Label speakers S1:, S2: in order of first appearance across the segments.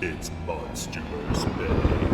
S1: It's Monsterverse Bay.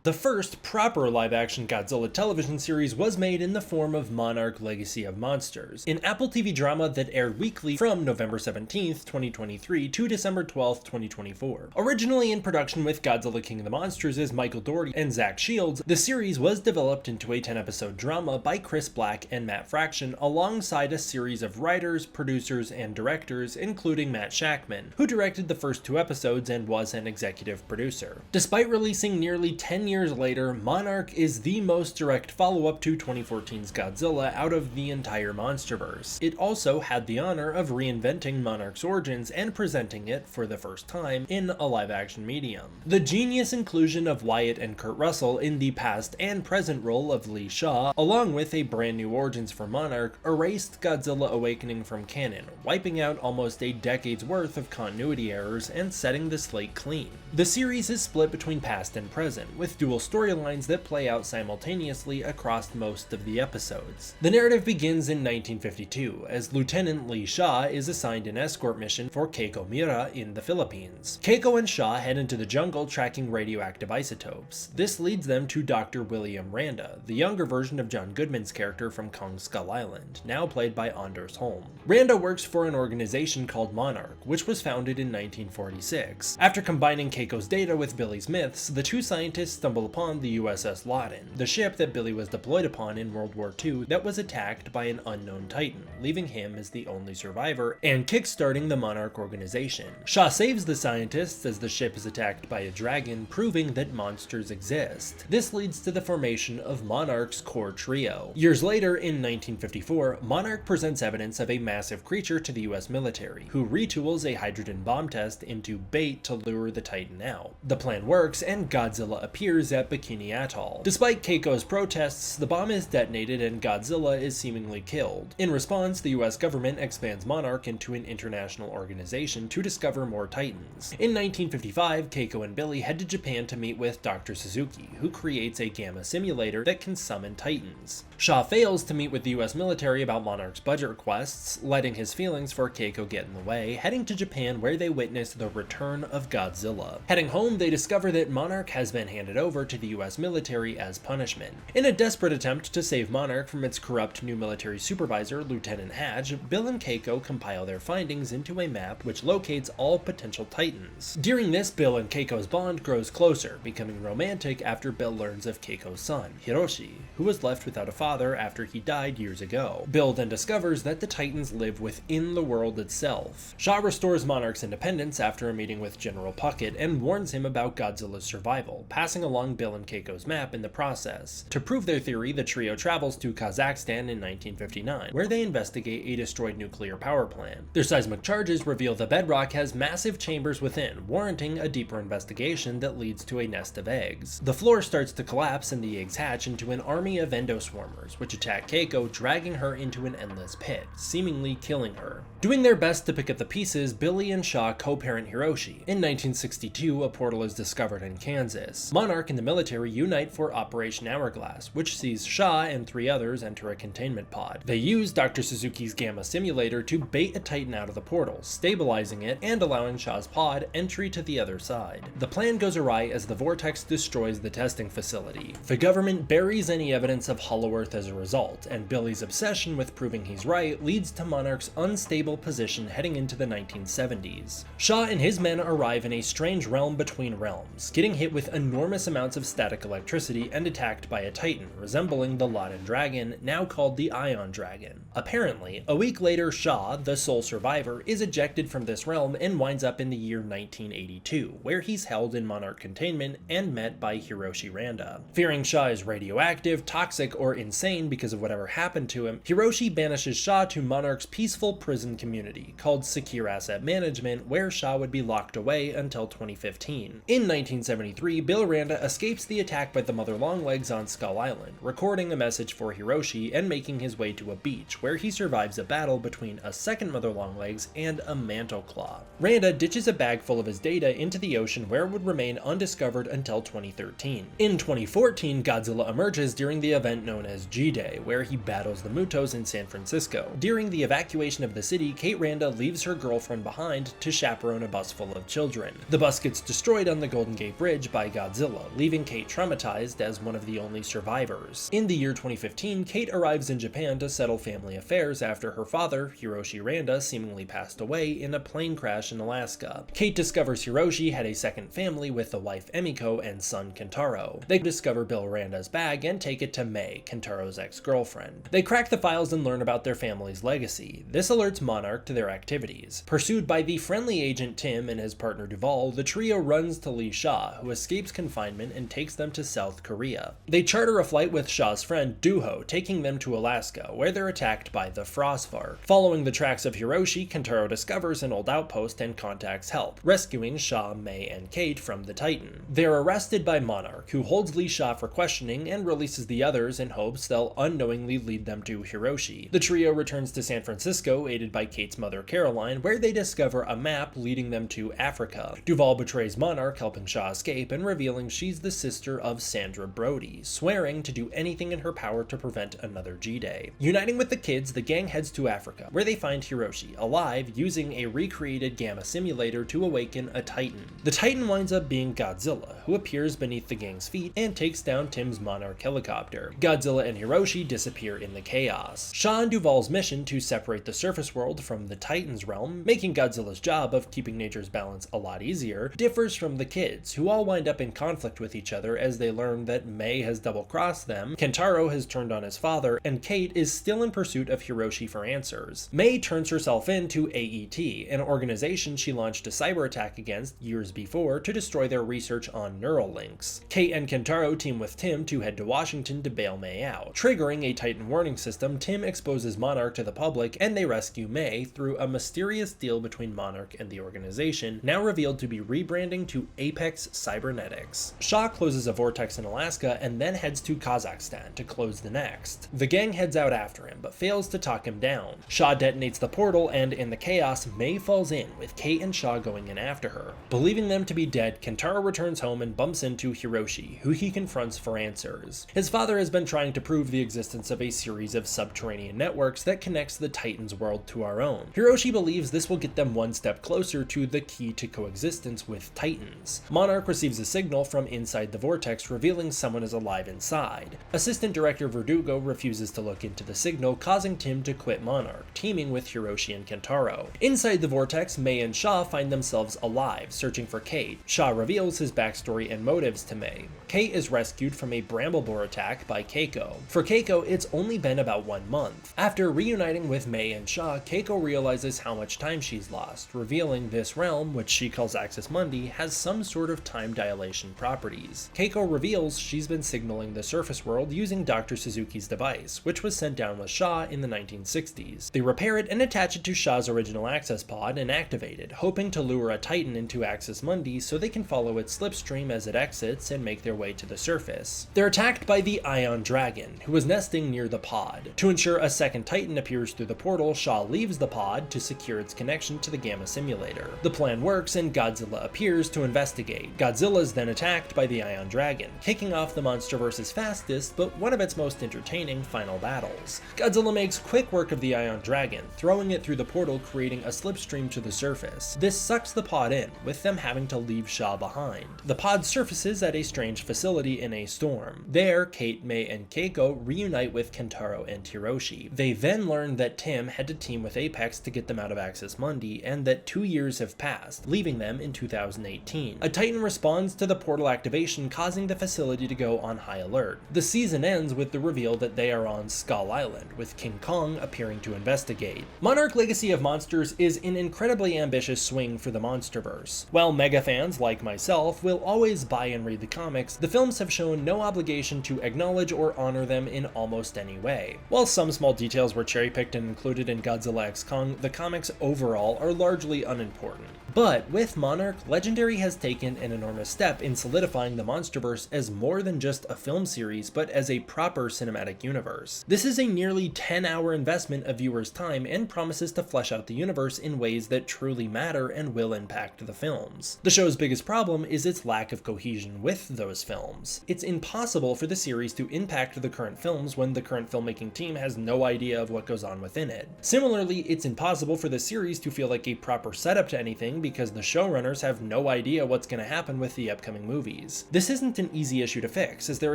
S2: The first proper live-action Godzilla television series was made in the form of Monarch: Legacy of Monsters, an Apple TV drama that aired weekly from November 17th, 2023 to December 12th, 2024. Originally in production with Godzilla King of the Monsters as Michael Dougherty and Zach Shields, the series was developed into a 10-episode drama by Chris Black and Matt Fraction alongside a series of writers, producers, and directors, including Matt Shakman, who directed the first 2 episodes and was an executive producer. Despite releasing nearly 10 years later, Monarch is the most direct follow-up to 2014's Godzilla out of the entire Monsterverse. It also had the honor of reinventing Monarch's origins and presenting it for the first time in a live-action medium. The genius inclusion of Wyatt and Kurt Russell in the past and present role of Lee Shaw, along with a brand new origins for Monarch, erased Godzilla Awakening from canon, wiping out almost a decade's worth of continuity errors and setting the slate clean. The series is split between past and present, with dual storylines that play out simultaneously across most of the episodes. The narrative begins in 1952, as Lieutenant Lee Shaw is assigned an escort mission for Keiko Mira in the Philippines. Keiko and Shaw head into the jungle tracking radioactive isotopes. This leads them to Dr. William Randa, the younger version of John Goodman's character from Kong Skull Island, now played by Anders Holm. Randa works for an organization called Monarch, which was founded in 1946. After combining Keiko's data with Billy's myths, the two scientists stumble upon the USS Loudon, the ship that Billy was deployed upon in World War II that was attacked by an unknown Titan, leaving him as the only survivor and kickstarting the Monarch organization. Shaw saves the scientists as the ship is attacked by a dragon, proving that monsters exist. This leads to the formation of Monarch's core trio. Years later, in 1954, Monarch presents evidence of a massive creature to the US military, who retools a hydrogen bomb test into bait to lure the Titan out. The plan works, and Godzilla appears at Bikini Atoll. Despite Keiko's protests, the bomb is detonated and Godzilla is seemingly killed. In response, the US government expands Monarch into an international organization to discover more Titans. In 1955, Keiko and Billy head to Japan to meet with Dr. Suzuki, who creates a gamma simulator that can summon Titans. Shaw fails to meet with the US military about Monarch's budget requests, letting his feelings for Keiko get in the way, heading to Japan where they witness the return of Godzilla. Heading home, they discover that Monarch has been handed over to the US military as punishment. In a desperate attempt to save Monarch from its corrupt new military supervisor, Lieutenant Hatch, Bill and Keiko compile their findings into a map which locates all potential Titans. During this, Bill and Keiko's bond grows closer, becoming romantic after Bill learns of Keiko's son, Hiroshi, who was left without a father after he died years ago. Bill then discovers that the Titans live within the world itself. Shaw restores Monarch's independence after a meeting with General Puckett and warns him about Godzilla's survival, passing along Bill and Keiko's map in the process. To prove their theory, the trio travels to Kazakhstan in 1959, where they investigate a destroyed nuclear power plant. Their seismic charges reveal the bedrock has massive chambers within, warranting a deeper investigation that leads to a nest of eggs. The floor starts to collapse and the eggs hatch into an army of endoswarmers, which attack Keiko, dragging her into an endless pit, seemingly killing her. Doing their best to pick up the pieces, Billy and Shaw co-parent Hiroshi. In 1962, a portal is discovered in Kansas. Monarch and the military unite for Operation Hourglass, which sees Shaw and 3 others enter a containment pod. They use Dr. Suzuki's gamma simulator to bait a Titan out of the portal, stabilizing it and allowing Shaw's pod entry to the other side. The plan goes awry as the vortex destroys the testing facility. The government buries any evidence of Hollow Earth as a result, and Billy's obsession with proving he's right leads to Monarch's unstable position heading into the 1970s. Shaw and his men arrive in a strange realm between realms, getting hit with enormous amounts of static electricity and attacked by a Titan, resembling the Loudon Dragon, now called the Ion Dragon. Apparently, a week later, Shaw, the sole survivor, is ejected from this realm and winds up in the year 1982, where he's held in Monarch containment and met by Hiroshi Randa. Fearing Shaw is radioactive, toxic, or insane because of whatever happened to him, Hiroshi banishes Shaw to Monarch's peaceful prison community called Secure Asset Management, where Shaw would be locked away until 2015. In 1973, Bill Randa escapes the attack by the Mother Longlegs on Skull Island, recording a message for Hiroshi and making his way to a beach, where he survives a battle between a second Mother Longlegs and a Mantle Claw. Randa ditches a bag full of his data into the ocean, where it would remain undiscovered until 2013. In 2014, Godzilla emerges during the event known as G-Day, where he battles the Mutos in San Francisco. During the evacuation of the city, Kate Randa leaves her girlfriend behind to chaperone a bus full of children. The bus gets destroyed on the Golden Gate Bridge by Godzilla, leaving Kate traumatized as one of the only survivors. In the year 2015, Kate arrives in Japan to settle family affairs after her father, Hiroshi Randa, seemingly passed away in a plane crash in Alaska. Kate discovers Hiroshi had a second family with the wife Emiko and son Kentaro. They discover Bill Randa's bag and take it to Mei, Kentaro's ex-girlfriend. They crack the files and learn about their family's legacy. This alerts Monarch to their activities. Pursued by the friendly agent Tim and his partner Duval, the trio runs to Lee Shaw, who escapes confinement and takes them to South Korea. They charter a flight with Shaw's friend Duho, taking them to Alaska, where they're attacked by the Frostvark. Following the tracks of Hiroshi, Kentaro discovers an old outpost and contacts help, rescuing Shaw, Mei, and Kate from the Titan. They're arrested by Monarch, who holds Lee Shaw for questioning and releases the others in hopes they'll unknowingly lead them to Hiroshi. The trio returns to San Francisco, aided by Kate's mother Caroline, where they discover a map leading them to Africa. Duval betrays Monarch, helping Shaw escape and revealing she's the sister of Sandra Brody, swearing to do anything in her power to prevent another G-Day. Uniting with the kids, the gang heads to Africa, where they find Hiroshi, alive, using a recreated gamma simulator to awaken a Titan. The Titan winds up being Godzilla, who appears beneath the gang's feet and takes down Tim's Monarch helicopter. Godzilla and Hiroshi disappear in the chaos. Shaw and Duval's mission to separate the surface world from the Titan's realm, making Godzilla's job of keeping nature's balance a lot easier, differs from the kids, who all wind up in conflict with each other as they learn that Mei has double-crossed them, Kentaro has turned on his father, and Kate is still in pursuit of Hiroshi for answers. Mei turns herself in to AET, an organization she launched a cyber attack against years before to destroy their research on neural links. Kate and Kentaro team with Tim to head to Washington to bail Mei out. Triggering a Titan warning system, Tim exposes Monarch to the public, and they rescue Mei through a mysterious deal between Monarch and the organization, now revealed to be rebranding to Apex Cybernetics. Shaw closes a vortex in Alaska and then heads to Kazakhstan to close the next. The gang heads out after him, but fails to talk him down. Shaw detonates the portal, and in the chaos, Mei falls in, with Kate and Shaw going in after her. Believing them to be dead, Kentaro returns home and bumps into Hiroshi, who he confronts for answers. His father has been trying to prove the existence of a series of subterranean networks that connects the Titan's world to our own. Hiroshi believes this will get them one step closer to the key to coexistence with Titans. Monarch receives a signal from inside the vortex revealing someone is alive inside. Assistant Director Verdugo refuses to look into the signal, causing Tim to quit Monarch, teaming with Hiroshi and Kentaro. Inside the vortex, Mei and Shaw find themselves alive, searching for Kate. Shaw reveals his backstory and motives to Mei. Kate is rescued from a bramble boar attack by Keiko. For Keiko, it's only been about 1 month. After reuniting with Mei and Shaw, Keiko realizes how much time she's lost, revealing this realm, which she calls Axis Mundi, has some sort of time dilation properties. Keiko reveals she's been signaling the surface world using Dr. Suzuki's device, which was sent down with Shaw in the 1960s. They repair it and attach it to Shaw's original access pod and activate it, hoping to lure a Titan into Axis Mundi so they can follow its slipstream as it exits and make their way to the surface. They're attacked by the Ion Dragon, who is nesting near the pod. To ensure a second Titan appears through the portal, Shaw leaves the pod to secure its connection to the Gamma Simulator. The plan works and Godzilla appears to investigate. Godzilla is then attacked by the Ion Dragon, kicking off the MonsterVerse's fastest but one of its most entertaining final battles. Godzilla makes quick work of the Ion Dragon, throwing it through the portal, creating a slipstream to the surface. This sucks the pod in, with them having to leave Shaw behind. The pod surfaces at a strange facility in a storm. There, Kate, Mei, and Keiko reunite with Kentaro and Hiroshi. They then learn that Tim had to team with Apex to get them out of Axis Mundi, and that 2 years have passed, leaving them in 2018. A Titan responds to the portal activation, causing the facility to go on high alert. The season ends with the reveal that they are on Skull Island, with King Kong appearing to investigate. Monarch Legacy of Monsters is an incredibly ambitious swing for the Monsterverse. While mega fans like myself will always buy and read the comics, the films have shown no obligation to acknowledge or honor them in almost any way. While some small details were cherry-picked and included in Godzilla X Kong, the comics overall are largely unimportant. But with Monarch, Legendary has taken an enormous step in solidifying the MonsterVerse as more than just a film series, but as a proper cinematic universe. This is a nearly 10-hour investment of viewers' time and promises to flesh out the universe in ways that truly matter and will impact the films. The show's biggest problem is its lack of cohesion with those films. It's impossible for the series to impact the current films when the current filmmaking team has no idea of what goes on within it. Similarly, it's impossible for the series to feel like a proper setup to anything because the showrunners have no idea what's going to happen with the upcoming movies. This isn't an easy issue to fix, as there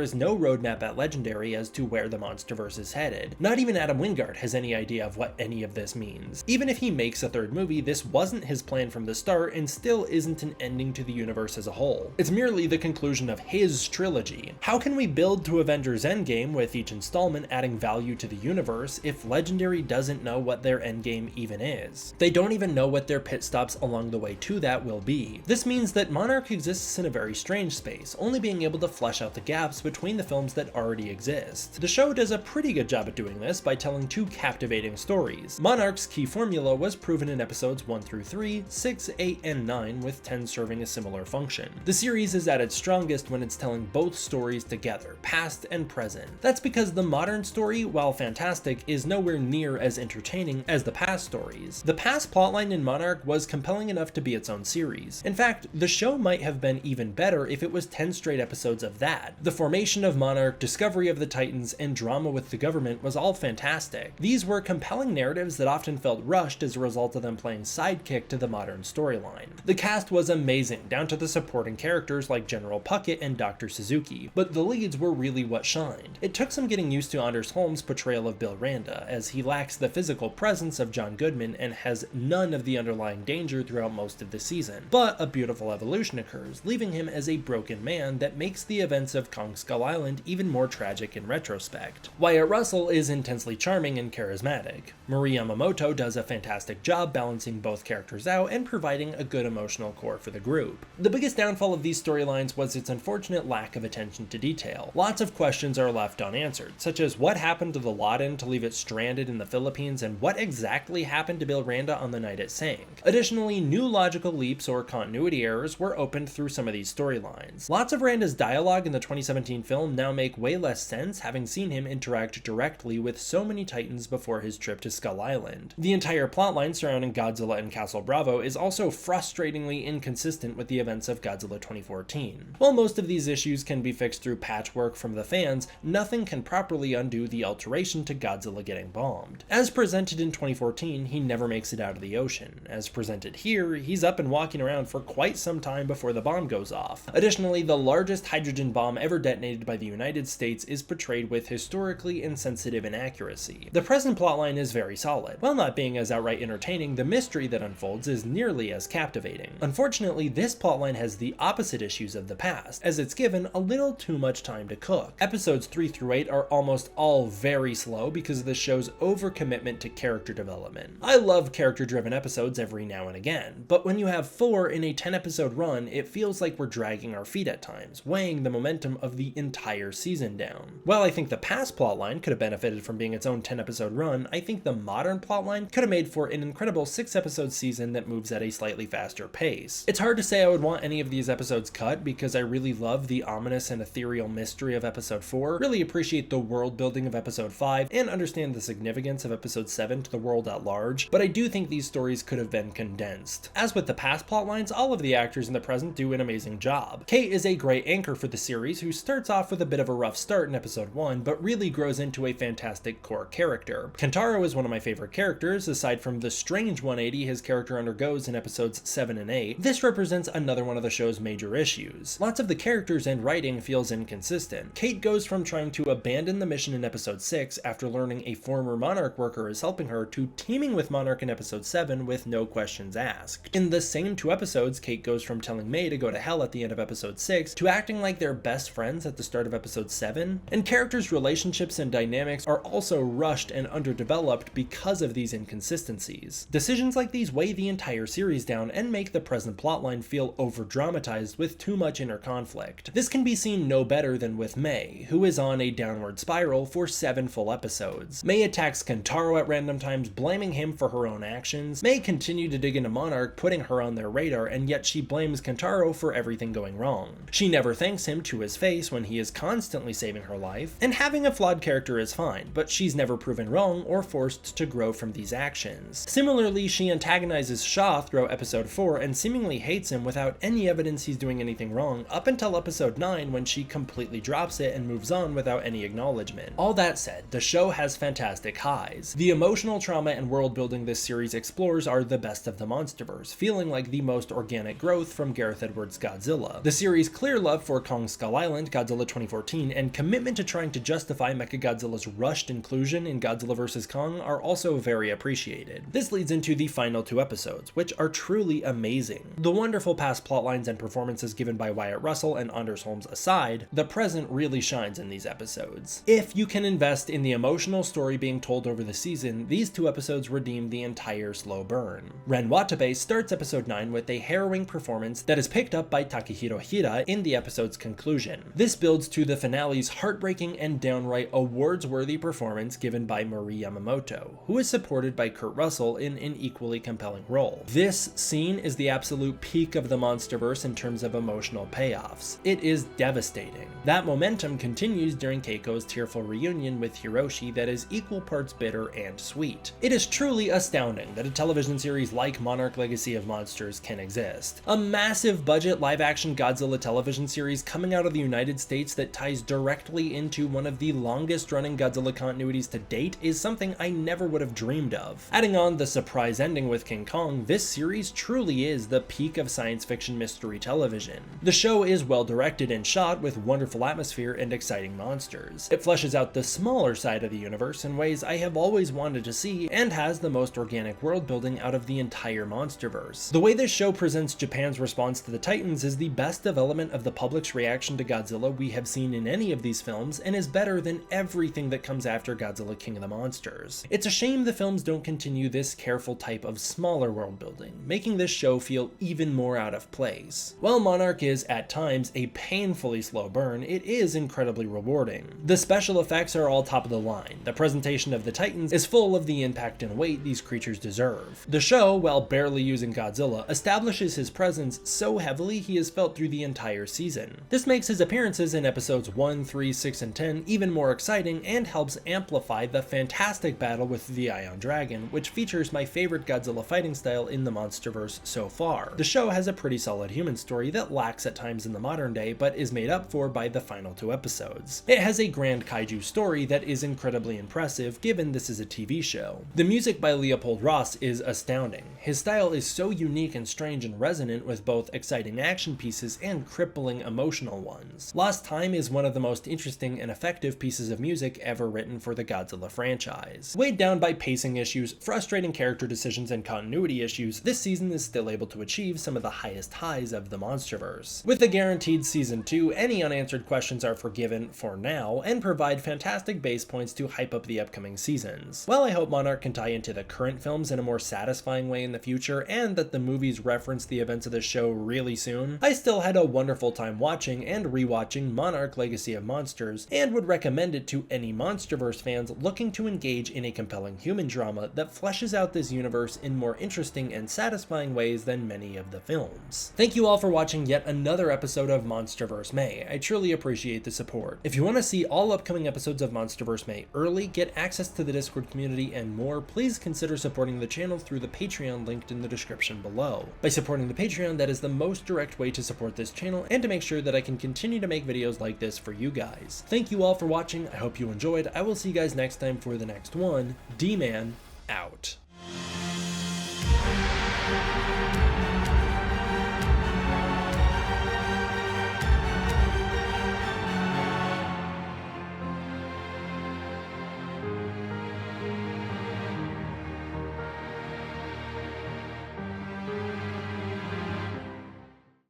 S2: is no roadmap at Legendary as to where the MonsterVerse is headed. Not even Adam Wingard has any idea of what any of this means. Even if he makes a third movie, this wasn't his plan from the start and still isn't an ending to the universe as a whole. It's merely the conclusion of his trilogy. How can we build to Avengers Endgame with each installment adding value to the universe if Legendary doesn't know what their endgame even is? They don't even know what their pit stops along the way to that will be. This means that Monarch exists in a very strange space, only being able to flesh out the gaps between the films that already exist. The show does a pretty good job at doing this by telling two captivating stories. Monarch's key formula was proven in episodes 1 through 3, 6, 8, and 9, with 10 serving a similar function. The series is at its strongest when it's telling both stories together, past and present. That's because the modern story, while fantastic, is nowhere near as entertaining as the past stories. The past plotline in Monarch was compelling enough to be its own series. In fact, the show might have been even better if it was 10 straight episodes of that. The formation of Monarch, discovery of the Titans, and drama with the government was all fantastic. These were compelling narratives that often felt rushed as a result of them playing sidekick to the modern storyline. The cast was amazing, down to the supporting characters like General Puckett and Dr. Suzuki, but the leads were really what shined. It took some getting used to Anders Holm's portrayal of Bill Randa, as he lacks the physical presence of John Goodman and has none of the underlying danger throughout most of the season, but a beautiful evolution occurs, leaving him as a broken man that makes the events of Kong Skull Island even more tragic in retrospect. Wyatt Russell is intensely charming and charismatic. Marie Yamamoto does a fantastic job balancing both characters out and providing a good emotional core for the group. The biggest downfall of these storylines was its unfortunate lack of attention to detail. Lots of questions are left unanswered, such as what happened to the Loden to leave it stranded in the Philippines and what exactly happened to Bill Randa on the night it sank. Additionally, new logical leaps or continuity errors were opened through some of these storylines. Lots of Randa's dialogue in the 2017 film now make way less sense, having seen him interact directly with so many Titans before his trip to Skull Island. The entire plotline surrounding Godzilla and Castle Bravo is also frustratingly inconsistent with the events of Godzilla 2014. While most of these issues can be fixed through patchwork from the fans, nothing can properly undo the alteration to Godzilla getting bombed. As presented in 2014, he never makes it out of the ocean. As presented here, he's up and walking around for quite some time before the bomb goes off. Additionally, the largest hydrogen bomb ever detonated by the United States is portrayed with historically insensitive inaccuracy. The present plotline is very solid. While not being as outright entertaining, the mystery that unfolds is nearly as captivating. Unfortunately, this plotline has the opposite issues of the past, as it's given a little too much time to cook. Episodes 3 through 8 are almost all very slow because of the show's overcommitment to character development. I love character-driven episodes every now and again, but when you have 4 in a 10-episode run, it feels like we're dragging our feet at times, weighing the momentum of the entire season down. While I think the past plotline could have benefited from being its own 10-episode run, I think the modern plotline could have made for an incredible 6-episode season that moves at a slightly faster pace. It's hard to say I would want any of these episodes cut because I really love the ominous and ethereal mystery of episode 4, really appreciate the world building of episode 5, and understand the significance of episode 7 to the world at large, but I do think these stories could have been condensed. As with the past plotlines, all of the actors in the present do an amazing job. Kate is a great anchor for the series who starts off with a bit of a rough start in episode 1, but really grows into a fantastic core character. Kentaro is one of my favorite characters, aside from the strange 180 his character undergoes in episodes 7 and 8. This represents another one of the show's major issues. Lots of the characters and writing feels inconsistent. Kate goes from trying to abandon the mission in episode 6 after learning a former Monarch worker is helping her to teaming with Monarch in episode 7 with no questions asked. In the same 2 episodes, Kate goes from telling May to go to hell at the end of episode 6 to acting like they're best friends at the start of episode 7, and characters' relationships and dynamics are also rushed and underdeveloped because of these inconsistencies. Decisions like these weigh the entire series down and make the present plotline feel over-dramatized with too much inner conflict. This can be seen no better than with May, who is on a downward spiral for 7 full episodes. May attacks Kentaro at random times times blaming him for her own actions. May continue to dig into Monarch, putting her on their radar, and yet she blames Kentaro for everything going wrong. She never thanks him to his face when he is constantly saving her life, and having a flawed character is fine, but she's never proven wrong or forced to grow from these actions. Similarly, she antagonizes Shaw throughout episode 4 and seemingly hates him without any evidence he's doing anything wrong up until episode 9 when she completely drops it and moves on without any acknowledgement. All that said, the show has fantastic highs. The emotional trauma and world building this series explores are the best of the Monsterverse, feeling like the most organic growth from Gareth Edwards' Godzilla. The series' clear love for Kong Skull Island, Godzilla 2014, and commitment to trying to justify Mechagodzilla's rushed inclusion in Godzilla vs. Kong are also very appreciated. This leads into the final 2 episodes, which are truly amazing. The wonderful past plotlines and performances given by Wyatt Russell and Anders Holmes aside, the present really shines in these episodes. If you can invest in the emotional story being told over the season, these 2 episodes redeem the entire slow burn. Ren Watabe starts episode 9 with a harrowing performance that is picked up by Takehiro Hira in the episode's conclusion. This builds to the finale's heartbreaking and downright awards-worthy performance given by Marie Yamamoto, who is supported by Kurt Russell in an equally compelling role. This scene is the absolute peak of the Monsterverse in terms of emotional payoffs. It is devastating. That momentum continues during Keiko's tearful reunion with Hiroshi that is equal parts bitter and sweet. It is truly astounding that a television series like Monarch Legacy of Monsters can exist. A massive budget live-action Godzilla television series coming out of the United States that ties directly into one of the longest-running Godzilla continuities to date is something I never would have dreamed of. Adding on the surprise ending with King Kong, this series truly is the peak of science fiction mystery television. The show is well directed and shot with wonderful atmosphere and exciting monsters. It fleshes out the smaller side of the universe in ways I have always wanted to see and has the most organic world building out of the entire Monsterverse. The way this show presents Japan's response to the Titans is the best development of the public's reaction to Godzilla we have seen in any of these films and is better than everything that comes after Godzilla King of the Monsters. It's a shame the films don't continue this careful type of smaller world building, making this show feel even more out of place. While Monarch is at times a painfully slow burn, it is incredibly rewarding. The special effects are all top of the line. The presentation of the Titans is full of the impact and weight these creatures deserve. The show, while barely using Godzilla, establishes his presence so heavily he is felt through the entire season. This makes his appearances in episodes 1, 3, 6, and 10 even more exciting and helps amplify the fantastic battle with the Ion Dragon, which features my favorite Godzilla fighting style in the Monsterverse so far. The show has a pretty solid human story that lacks at times in the modern day, but is made up for by the final 2 episodes. It has a grand kaiju story that is incredibly impressive given this is a TV show. The music by Leopold Ross is astounding. His style is so unique and strange and resonant with both exciting action pieces and crippling emotional ones. Lost Time is one of the most interesting and effective pieces of music ever written for the Godzilla franchise. Weighed down by pacing issues, frustrating character decisions, and continuity issues, this season is still able to achieve some of the highest highs of the Monsterverse. With the guaranteed season 2, any unanswered questions are forgiven for now and provide fantastic base points to hype up the upcoming seasons. While I hope Monarch can tie into the current films in a more satisfying way in the future and that the movies reference the events of the show really soon, I still had a wonderful time watching and rewatching Monarch Legacy of Monsters and would recommend it to any Monsterverse fans looking to engage in a compelling human drama that fleshes out this universe in more interesting and satisfying ways than many of the films. Thank you all for watching yet another episode of Monsterverse May. I truly appreciate the support. If you want to see all upcoming episodes of Monsterverse May early, get access to the Discord community, and more, please consider supporting the channel through the Patreon linked in the description below. By supporting the Patreon, that is the most direct way to support this channel and to make sure that I can continue to make videos like this for you guys. Thank you all for watching. I hope you enjoyed. I will see you guys next time for the next one. D-Man out.